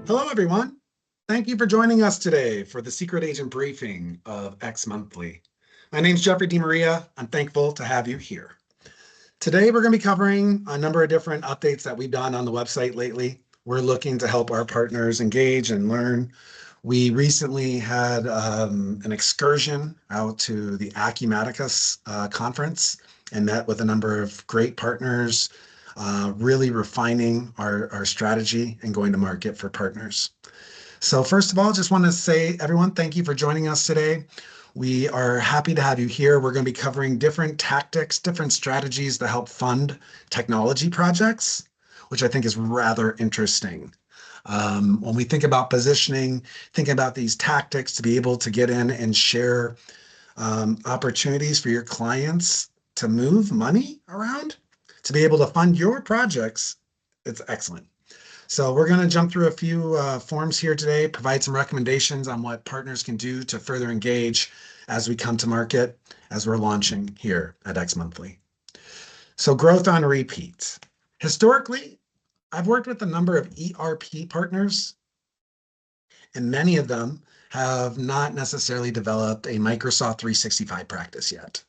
Hello, everyone. Thank you for joining us today for the Secret Agent briefing of xMonthly. My name is Jeffrey DiMaria. I'm thankful to have you here. Today, we're going to be covering a number of different updates that we've done on the website lately. We're looking to help our partners engage and learn. We recently had an excursion out to the Acumatica conference and met with a number of great partners, really refining our strategy and going to market for partners. So first of all, just want to say, everyone, thank you for joining us today. We are happy to have you here. We're going to be covering different tactics, different strategies to help fund technology projects, which I think is rather interesting. When we think about positioning, think about these tactics to be able to get in and share opportunities for your clients to move money around, to be able to fund your projects. It's excellent. So we're going to jump through a few forms here today, provide some recommendations on what partners can do to further engage as we come to market, as we're launching here at xMonthly. So growth on repeat. Historically, I've worked with a number of ERP partners, and many of them have not necessarily developed a Microsoft 365 practice yet.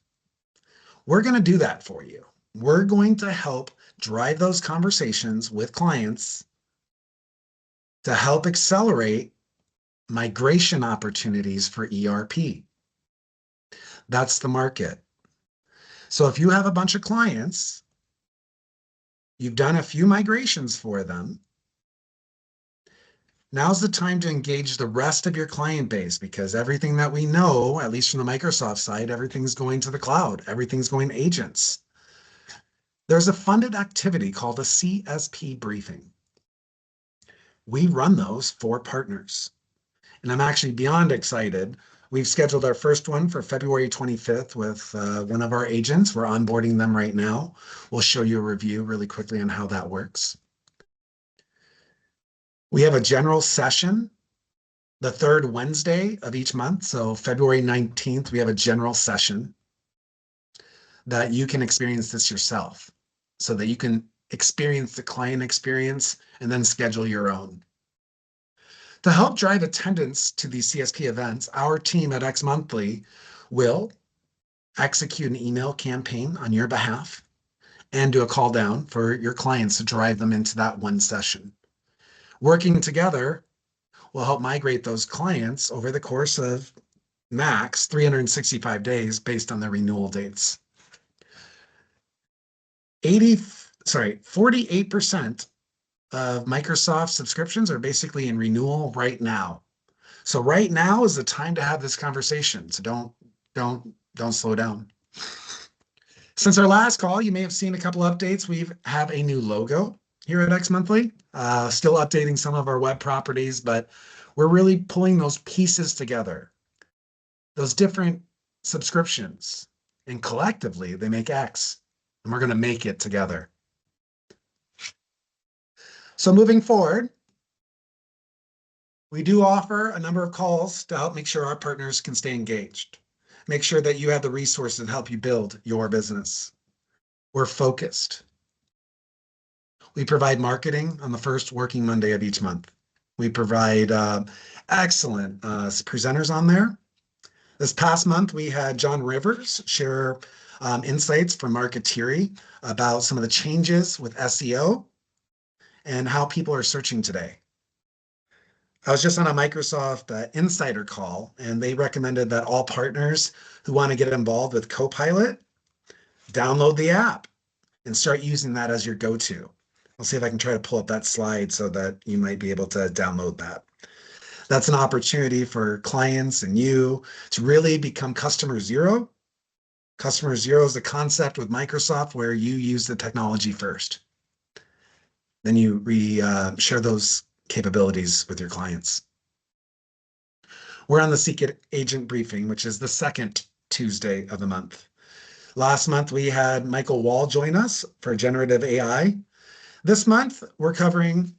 We're going to do that for you. We're going to help drive those conversations with clients to help accelerate migration opportunities for ERP. That's the market. So if you have a bunch of clients, you've done a few migrations for them, now's the time to engage the rest of your client base, because everything that we know, at least from the Microsoft side, everything's going to the cloud. Everything's going to agents. There's a funded activity called a CSP briefing. We run those for partners. And I'm actually beyond excited. We've scheduled our first one for February 25th with one of our agents. We're onboarding them right now. We'll show you a review really quickly on how that works. We have a general session the third Wednesday of each month. So February 19th, we have a general session that you can experience this yourself, so that you can experience the client experience and then schedule your own. To help drive attendance to these CSP events, our team at xMonthly will execute an email campaign on your behalf and do a call down for your clients to drive them into that one session. Working together will help migrate those clients over the course of max 365 days based on their renewal dates. 48% of Microsoft subscriptions are basically in renewal right now. So right now is the time to have this conversation. So don't slow down. Since our last call, you may have seen a couple updates. We have a new logo here at xMonthly, still updating some of our web properties, but we're really pulling those pieces together, those different subscriptions, and collectively they make X, and we're going to make it together. So moving forward, we do offer a number of calls to help make sure our partners can stay engaged. Make sure that you have the resources to help you build your business. We're focused. We provide marketing on the first working Monday of each month. We provide excellent presenters on there. This past month, we had John Rivers share insights from Marketeer about some of the changes with SEO and how people are searching today. I was just on a Microsoft Insider call, and they recommended that all partners who want to get involved with Copilot download the app and start using that as your go-to. I'll see if I can try to pull up that slide so that you might be able to download that. That's an opportunity for clients and you to really become customer zero. Customer zero is the concept with Microsoft where you use the technology first. Then you share those capabilities with your clients. We're on the Secret Agent briefing, which is the second Tuesday of the month. Last month, we had Michael Wall join us for generative AI. This month, we're covering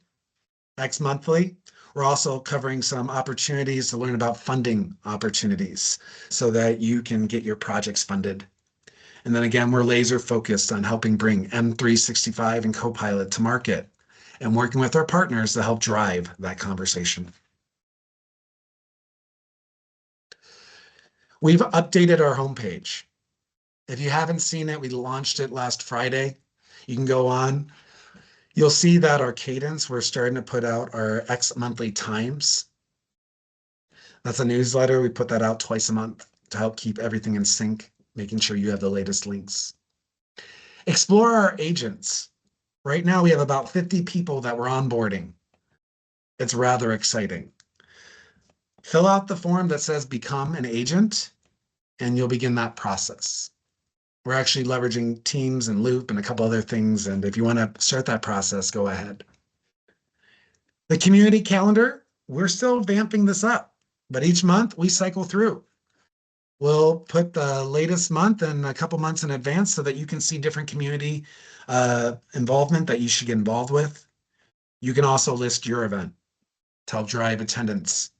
xMonthly. We're also covering some opportunities to learn about funding opportunities so that you can get your projects funded. And then again, we're laser focused on helping bring M365 and Copilot to market and working with our partners to help drive that conversation. We've updated our homepage. If you haven't seen it, we launched it last Friday. You can go on. You'll see that our cadence, we're starting to put out our xMonthly Times. That's a newsletter. We put that out twice a month to help keep everything in sync, making sure you have the latest links. Explore our agents. Right now, we have about 50 people that we're onboarding. It's rather exciting. Fill out the form that says become an agent, and you'll begin that process. We're actually leveraging Teams and Loop and a couple other things. And if you want to start that process, go ahead. The community calendar, we're still vamping this up, but each month we cycle through. We'll put the latest month and a couple months in advance so that you can see different community involvement that you should get involved with. You can also list your event to help drive attendance.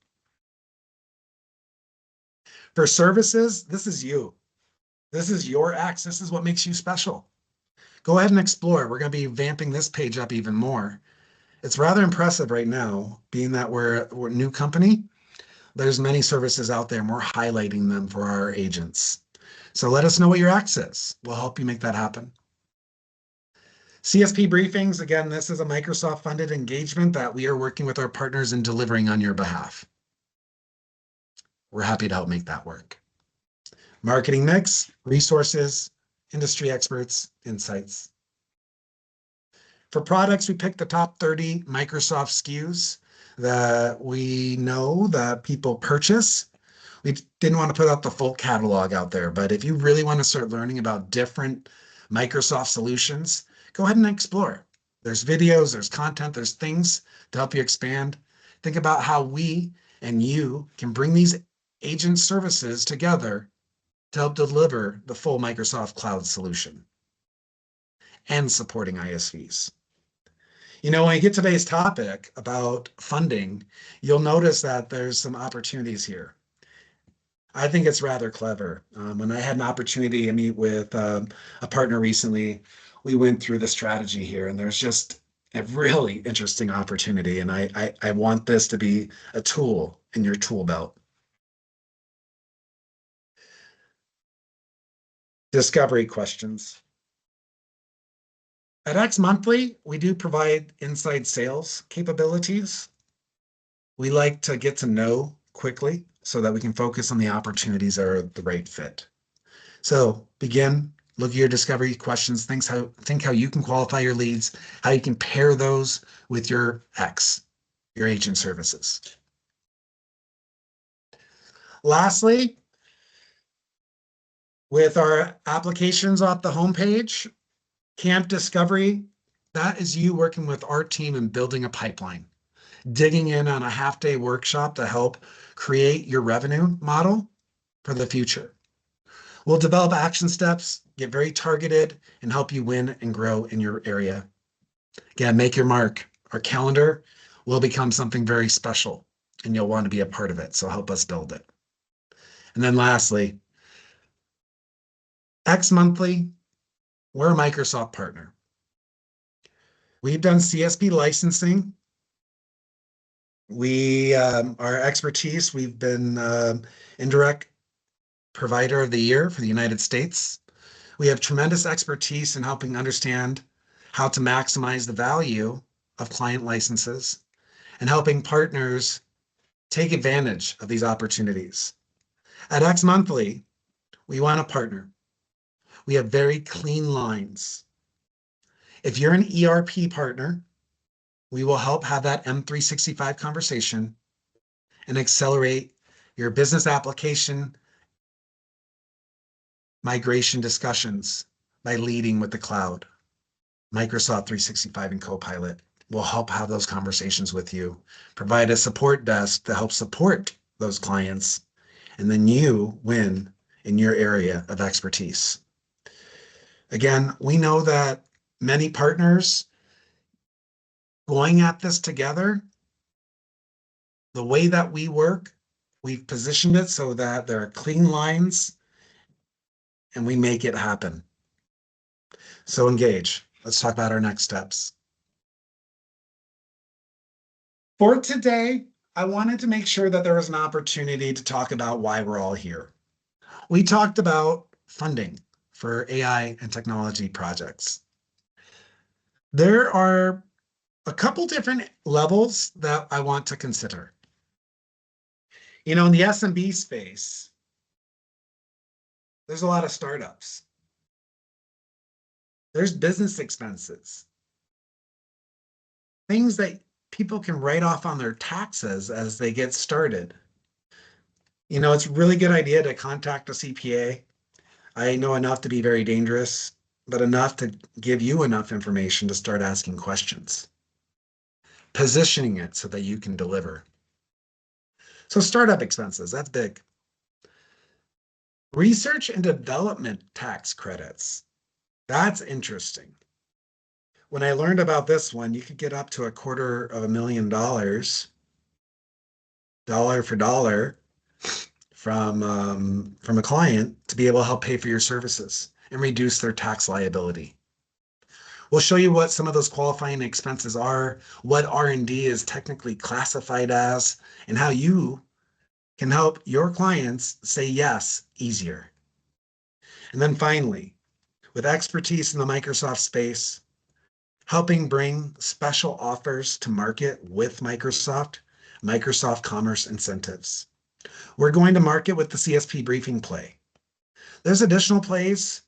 For services, this is you. This is your X. This is what makes you special. Go ahead and explore. We're going to be vamping this page up even more. It's rather impressive right now, being that we're a new company. There's many services out there, and we're highlighting them for our agents. So let us know what your X is. We'll help you make that happen. CSP briefings, again, this is a Microsoft-funded engagement that we are working with our partners in delivering on your behalf. We're happy to help make that work. Marketing mix, resources, industry experts, insights. For products, we picked the top 30 Microsoft SKUs that we know that people purchase. We didn't want to put out the full catalog out there, but if you really want to start learning about different Microsoft solutions, go ahead and explore. There's videos, there's content, there's things to help you expand. Think about how we and you can bring these agent services together to help deliver the full Microsoft Cloud solution and supporting ISVs. When you get to today's topic about funding, you'll notice that there's some opportunities here. I think it's rather clever. When I had an opportunity to meet with a partner recently, we went through the strategy here, and there's just a really interesting opportunity. And I want this to be a tool in your tool belt. Discovery questions. At xMonthly, we do provide inside sales capabilities. We like to get to know quickly so that we can focus on the opportunities that are the right fit. So begin, look at your discovery questions, think how you can qualify your leads, how you can pair those with your X, your agent services. Lastly, with our applications off the homepage, Camp Discovery, that is you working with our team and building a pipeline, digging in on a half-day workshop to help create your revenue model for the future. We'll develop action steps, get very targeted, and help you win and grow in your area. Again, make your mark. Our calendar will become something very special, and you'll want to be a part of it, so help us build it. And then lastly, xMonthly, we're a Microsoft partner. We've done CSP licensing. Our expertise, we've been indirect provider of the year for the United States. We have tremendous expertise in helping understand how to maximize the value of client licenses and helping partners take advantage of these opportunities. At xMonthly, we want to partner. We have very clean lines. If you're an ERP partner, we will help have that M365 conversation and accelerate your business application migration discussions by leading with the cloud. Microsoft 365 and Copilot will help have those conversations with you, provide a support desk to help support those clients, and then you win in your area of expertise. Again, we know that many partners going at this together, the way that we work, we've positioned it so that there are clean lines and we make it happen. So engage. Let's talk about our next steps. For today, I wanted to make sure that there was an opportunity to talk about why we're all here. We talked about funding for AI and technology projects. There are a couple different levels that I want to consider. In the SMB space, there's a lot of startups. There's business expenses, things that people can write off on their taxes as they get started. It's a really good idea to contact a CPA. I know enough to be very dangerous, but enough to give you enough information to start asking questions, positioning it so that you can deliver. So startup expenses, that's big. Research and development tax credits. That's interesting. When I learned about this one, you could get up to $250,000, dollar for dollar, from a client to be able to help pay for your services and reduce their tax liability. We'll show you what some of those qualifying expenses are, what R&D is technically classified as, and how you can help your clients say yes easier. And then finally, with expertise in the Microsoft space, helping bring special offers to market with Microsoft Commerce Incentives. We're going to market with the CSP briefing play. There's additional plays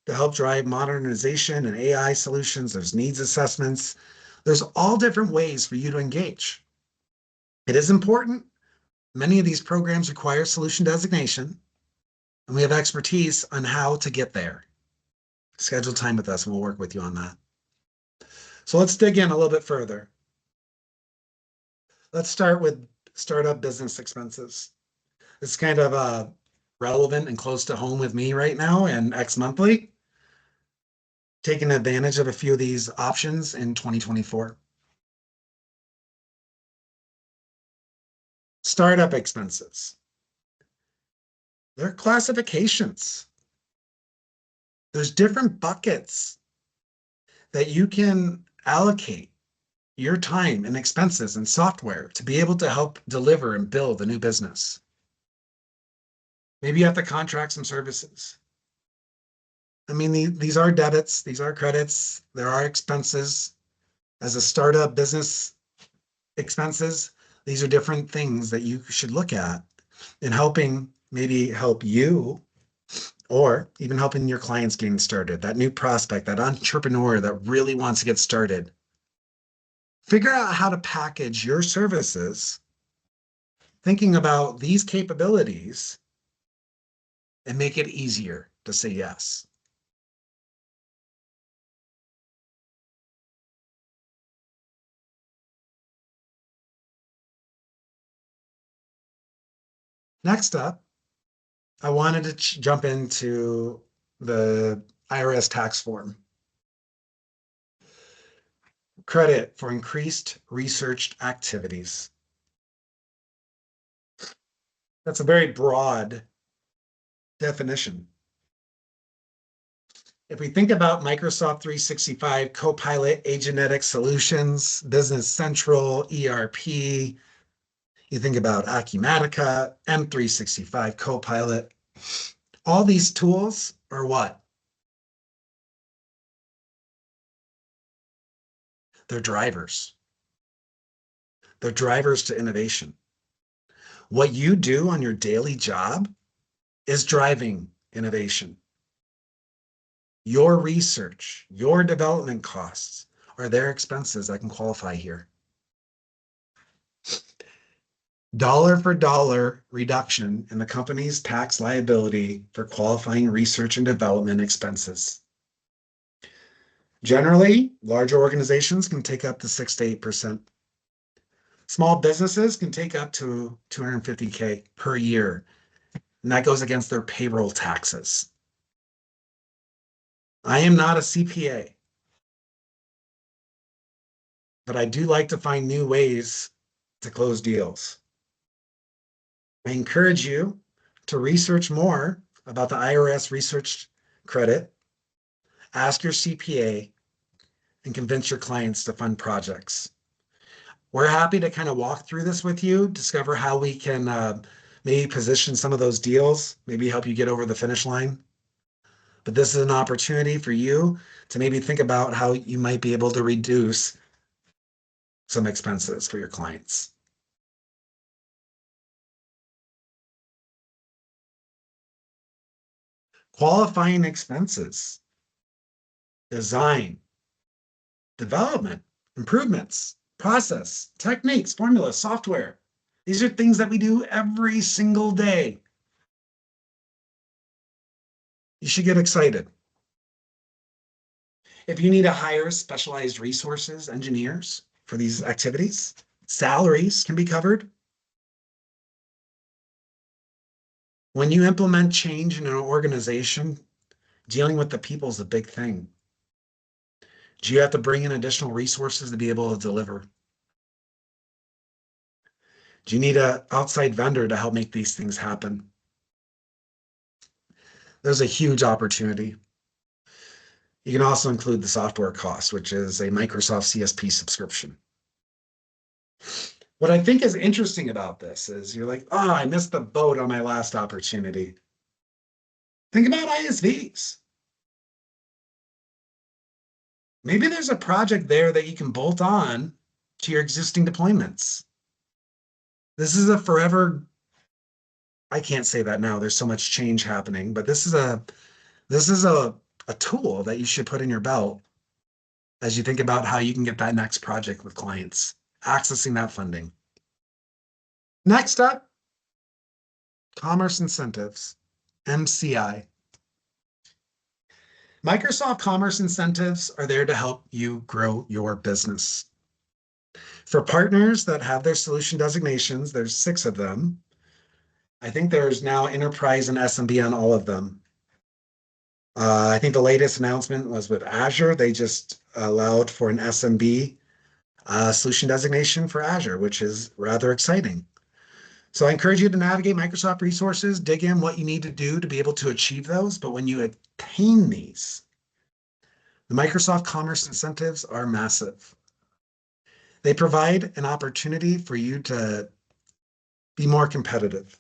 to help drive modernization and AI solutions. There's needs assessments. There's all different ways for you to engage. It is important. Many of these programs require solution designation, and we have expertise on how to get there. Schedule time with us, and we'll work with you on that. So let's dig in a little bit further. Let's start with startup business expenses. It's kind of relevant and close to home with me right now and xMonthly, taking advantage of a few of these options in 2024. Startup expenses. There are classifications. There's different buckets that you can allocate your time and expenses and software to be able to help deliver and build a new business. Maybe you have to contract some services. I mean, these are debits, these are credits, there are expenses. As a startup business expenses, these are different things that you should look at in helping maybe help you or even helping your clients getting started, that new prospect, that entrepreneur that really wants to get started. Figure out how to package your services, thinking about these capabilities, and make it easier to say yes. Next up, I wanted to jump into the IRS tax form. Credit for increased research activities. That's a very broad definition. If we think about Microsoft 365, Copilot, Agentic Solutions, Business Central, ERP, you think about Acumatica, M365, Copilot, all these tools are what? They're drivers. They're drivers to innovation. What you do on your daily job is driving innovation. Your research, your development costs are their expenses that can qualify here. Dollar for dollar reduction in the company's tax liability for qualifying research and development expenses. Generally, larger organizations can take up to 6 to 8%. Small businesses can take up to $250K per year, and that goes against their payroll taxes. I am not a CPA, but I do like to find new ways to close deals. I encourage you to research more about the IRS research credit, ask your CPA, and convince your clients to fund projects. We're happy to kind of walk through this with you, discover how we can maybe position some of those deals, maybe help you get over the finish line. But this is an opportunity for you to maybe think about how you might be able to reduce some expenses for your clients. Qualifying expenses, design, development, improvements, process, techniques, formulas, software. These are things that we do every single day. You should get excited. If you need to hire specialized resources, engineers for these activities, salaries can be covered. When you implement change in an organization, dealing with the people is a big thing. Do you have to bring in additional resources to be able to deliver? Do you need an outside vendor to help make these things happen? There's a huge opportunity. You can also include the software cost, which is a Microsoft CSP subscription. What I think is interesting about this is you're like, oh, I missed the boat on my last opportunity. Think about ISVs. Maybe there's a project there that you can bolt on to your existing deployments. This is a forever, I can't say that now. There's so much change happening, but this is a tool that you should put in your belt as you think about how you can get that next project with clients, accessing that funding. Next up, commerce incentives, MCI. Microsoft Commerce Incentives are there to help you grow your business. For partners that have their solution designations, there's 6 of them. I think there's now enterprise and SMB on all of them. I think the latest announcement was with Azure. They just allowed for an SMB solution designation for Azure, which is rather exciting. So I encourage you to navigate Microsoft resources, dig in what you need to do to be able to achieve those. But when you attain these, the Microsoft Commerce incentives are massive. They provide an opportunity for you to be more competitive.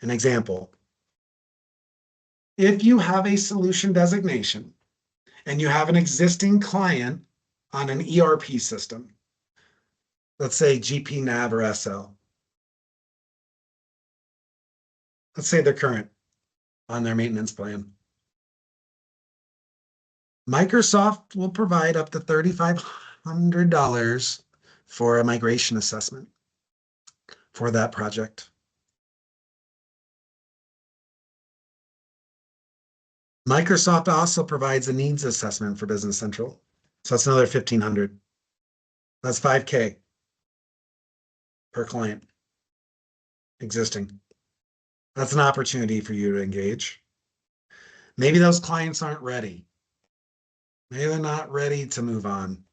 An example, if you have a solution designation and you have an existing client on an ERP system, let's say GP Nav or SL, let's say they're current on their maintenance plan. Microsoft will provide up to $3,500 for a migration assessment for that project. Microsoft also provides a needs assessment for Business Central. So that's another $1,500. That's $5,000 per client existing. That's an opportunity for you to engage. Maybe those clients aren't ready. Maybe they're not ready to move on.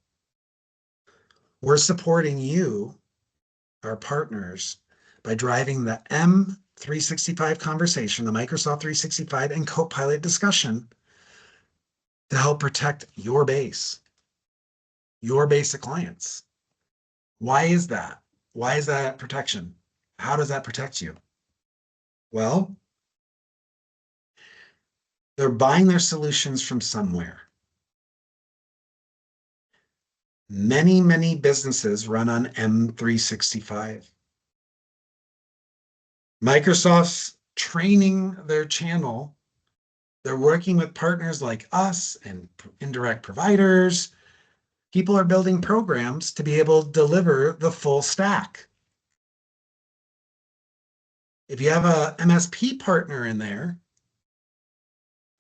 We're supporting you, our partners, by driving the M365 conversation, the Microsoft 365 and Copilot discussion to help protect your base of clients. Why is that? Why is that protection? How does that protect you? Well, they're buying their solutions from somewhere. Many, many businesses run on M365. Microsoft's training their channel. They're working with partners like us and indirect providers. People are building programs to be able to deliver the full stack. If you have a MSP partner in there,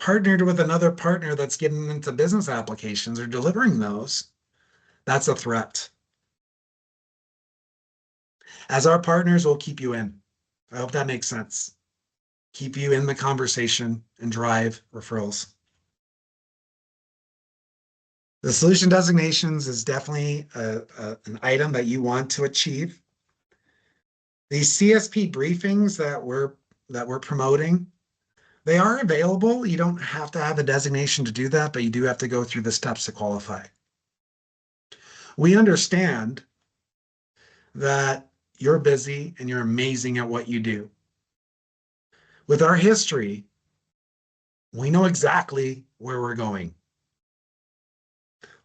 partnered with another partner that's getting into business applications or delivering those, that's a threat. As our partners, we'll keep you in. I hope that makes sense. Keep you in the conversation and drive referrals. The solution designations is definitely an item that you want to achieve. These CSP briefings that we're promoting, they are available. You don't have to have a designation to do that, but you do have to go through the steps to qualify. We understand that you're busy and you're amazing at what you do. With our history, we know exactly where we're going.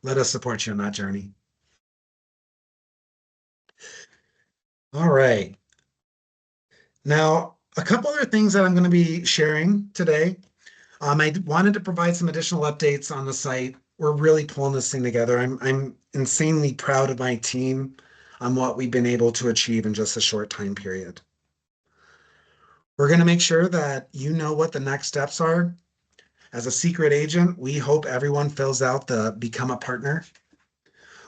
Let us support you on that journey. All right. Now, a couple other things that I'm going to be sharing today. I wanted to provide some additional updates on the site. We're really pulling this thing together. I'm insanely proud of my team on what we've been able to achieve in just a short time period. We're going to make sure that you know what the next steps are. As a secret agent, we hope everyone fills out the Become a Partner.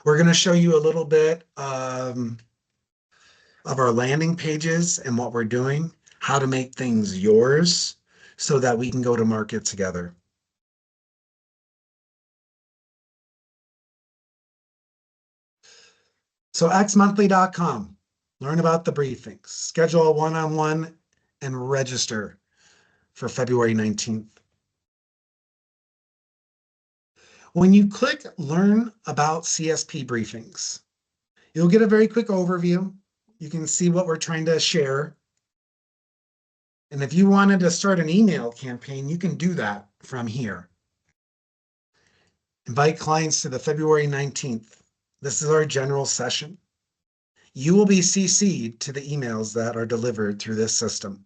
We're going to show you a little bit of our landing pages and what we're doing, how to make things yours so that we can go to market together. So xmonthly.com, learn about the briefings, schedule a one-on-one, and register for February 19th. When you click Learn About CSP Briefings, you'll get a very quick overview. You can see what we're trying to share. And if you wanted to start an email campaign, you can do that from here. Invite clients to the February 19th. This is our general session. You will be CC'd to the emails that are delivered through this system.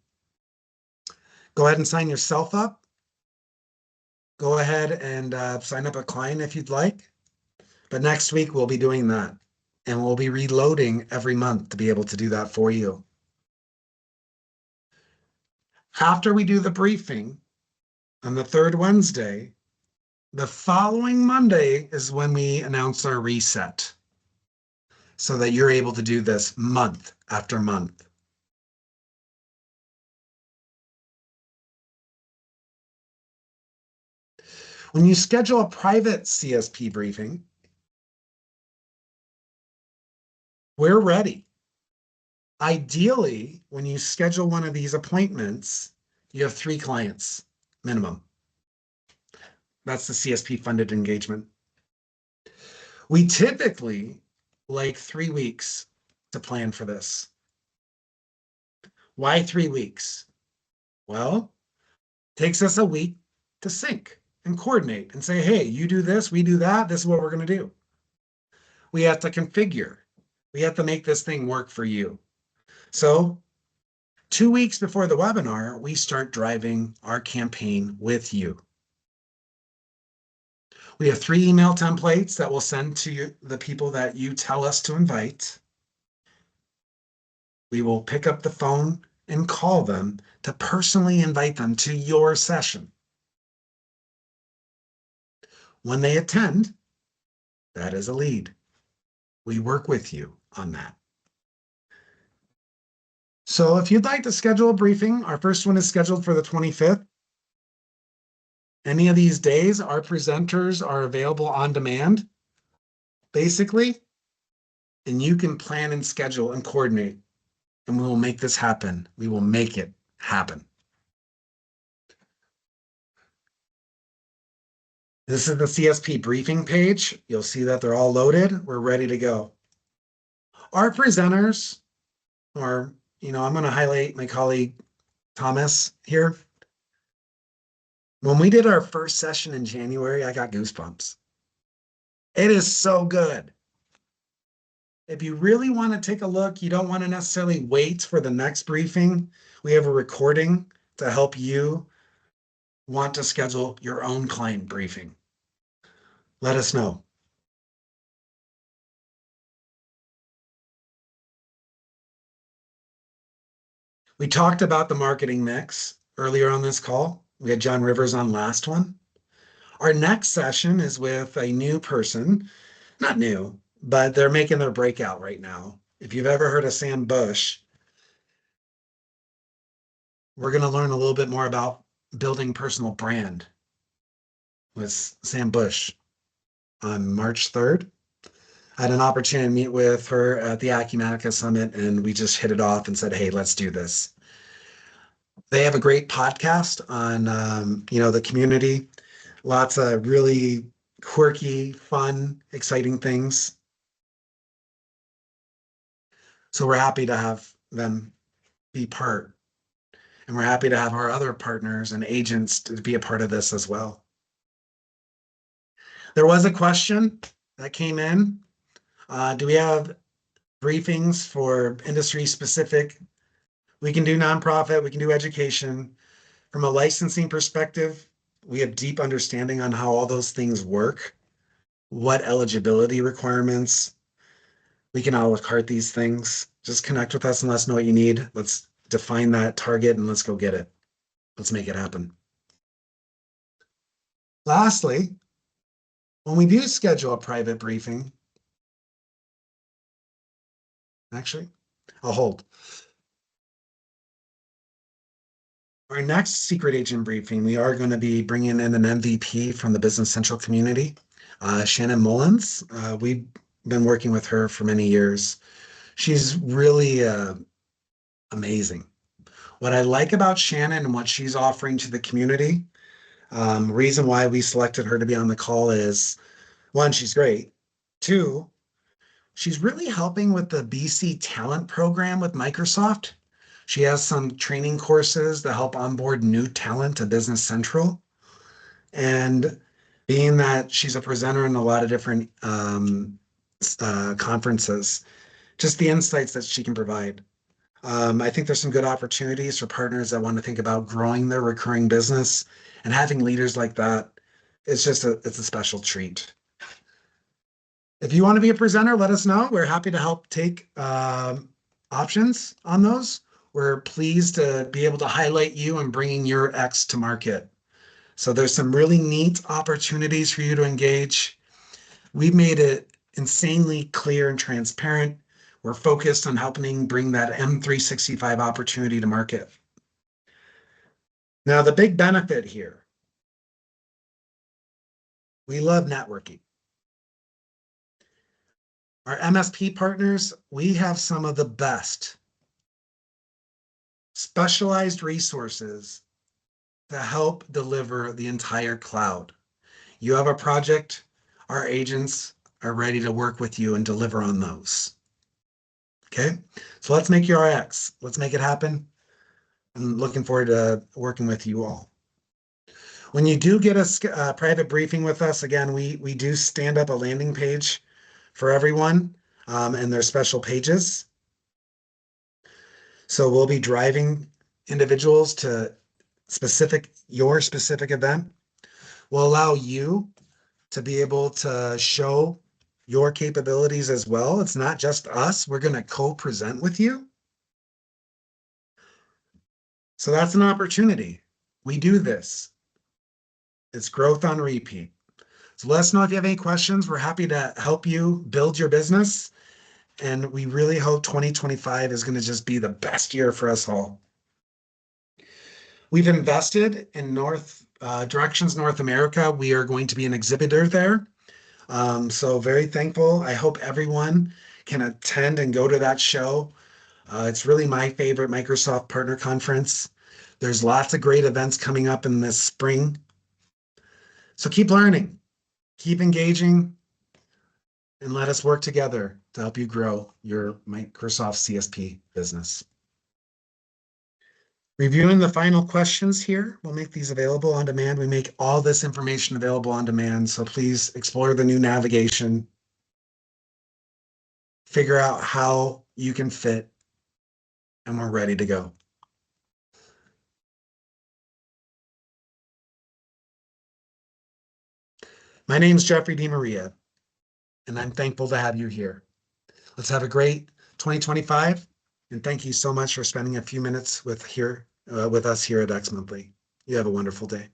Go ahead and sign yourself up. Go ahead and sign up a client if you'd like. But next week, we'll be doing that. And we'll be reloading every month to be able to do that for you. After we do the briefing on the third Wednesday, the following Monday is when we announce our reset so that you're able to do this month after month. When you schedule a private CSP briefing, we're ready. Ideally, when you schedule one of these appointments, you have 3 clients minimum. That's the CSP funded engagement. We typically like 3 weeks to plan for this. Why 3 weeks? Well, it takes us a week to sync and coordinate and say, hey, you do this, we do that, this is what we're going to do. We have to configure. We have to make this thing work for you. So 2 weeks before the webinar, we start driving our campaign with you. We have 3 email templates that we'll send to you, the people that you tell us to invite. We will pick up the phone and call them to personally invite them to your session. When they attend, that is a lead. We work with you on that. So if you'd like to schedule a briefing, our first one is scheduled for the 25th. Any of these days, our presenters are available on demand, basically, and you can plan and schedule and coordinate, and we will make this happen. We will make it happen. This is the CSP briefing page. You'll see that they're all loaded. We're ready to go. Our presenters are, I'm going to highlight my colleague Thomas here. When we did our first session in January, I got goosebumps. It is so good. If you really want to take a look, you don't want to necessarily wait for the next briefing. We have a recording to help you want to schedule your own client briefing. Let us know. We talked about the marketing mix earlier on this call. We had John Rivers on last one. Our next session is with a new person, not new, but they're making their breakout right now. If you've ever heard of Sam Bush, we're going to learn a little bit more about building personal brand with Sam Bush on March 3rd. I had an opportunity to meet with her at the Acumatica Summit, and we just hit it off and said, hey, let's do this. They have a great podcast on, the community. Lots of really quirky, fun, exciting things. So we're happy to have them be part, and we're happy to have our other partners and agents to be a part of this as well. There was a question that came in. Do we have briefings for industry specific? We can do nonprofit, we can do education. From a licensing perspective, we have deep understanding on how all those things work, what eligibility requirements. We can a la carte these things. Just connect with us and let us know what you need. Let's define that target and let's go get it. Let's make it happen. Lastly, when we do schedule a private briefing, actually, I'll hold. Our next secret agent briefing, we are going to be bringing in an MVP from the Business Central community, Shannon Mullins. We've been working with her for many years. She's really amazing. What I like about Shannon and what she's offering to the community, reason why we selected her to be on the call is, one, she's great. Two, she's really helping with the BC Talent Program with Microsoft. She has some training courses to help onboard new talent to Business Central. And being that she's a presenter in a lot of different conferences, just the insights that she can provide. I think there's some good opportunities for partners that want to think about growing their recurring business, and having leaders like that is just it's a special treat. If you want to be a presenter, let us know. We're happy to help take options on those. We're pleased to be able to highlight you and bringing your X to market. So there's some really neat opportunities for you to engage. We've made it insanely clear and transparent. We're focused on helping bring that M365 opportunity to market. Now, the big benefit here, we love networking. Our MSP partners, we have some of the best specialized resources to help deliver the entire cloud. You have a project, our agents are ready to work with you and deliver on those. Okay, so let's make your RX. Let's make it happen. I'm looking forward to working with you all. When you do get a private briefing with us, again, we do stand up a landing page for everyone, and there's special pages. So we'll be driving individuals to your specific event. We'll allow you to be able to show your capabilities as well. It's not just us. We're going to co-present with you. So that's an opportunity. We do this. It's growth on repeat. So let us know if you have any questions. We're happy to help you build your business. And we really hope 2025 is going to just be the best year for us all. We've invested in Directions North America. We are going to be an exhibitor there. So very thankful. I hope everyone can attend and go to that show. It's really my favorite Microsoft Partner Conference. There's lots of great events coming up in this spring. So keep learning, keep engaging, and let us work together to help you grow your Microsoft CSP business. Reviewing the final questions here, we'll make these available on demand. We make all this information available on demand, so please explore the new navigation. Figure out how you can fit, and we're ready to go. My name is Jeffrey DiMaria, and I'm thankful to have you here. Let's have a great 2025, and thank you so much for spending a few minutes with us here at xMonthly. You have a wonderful day.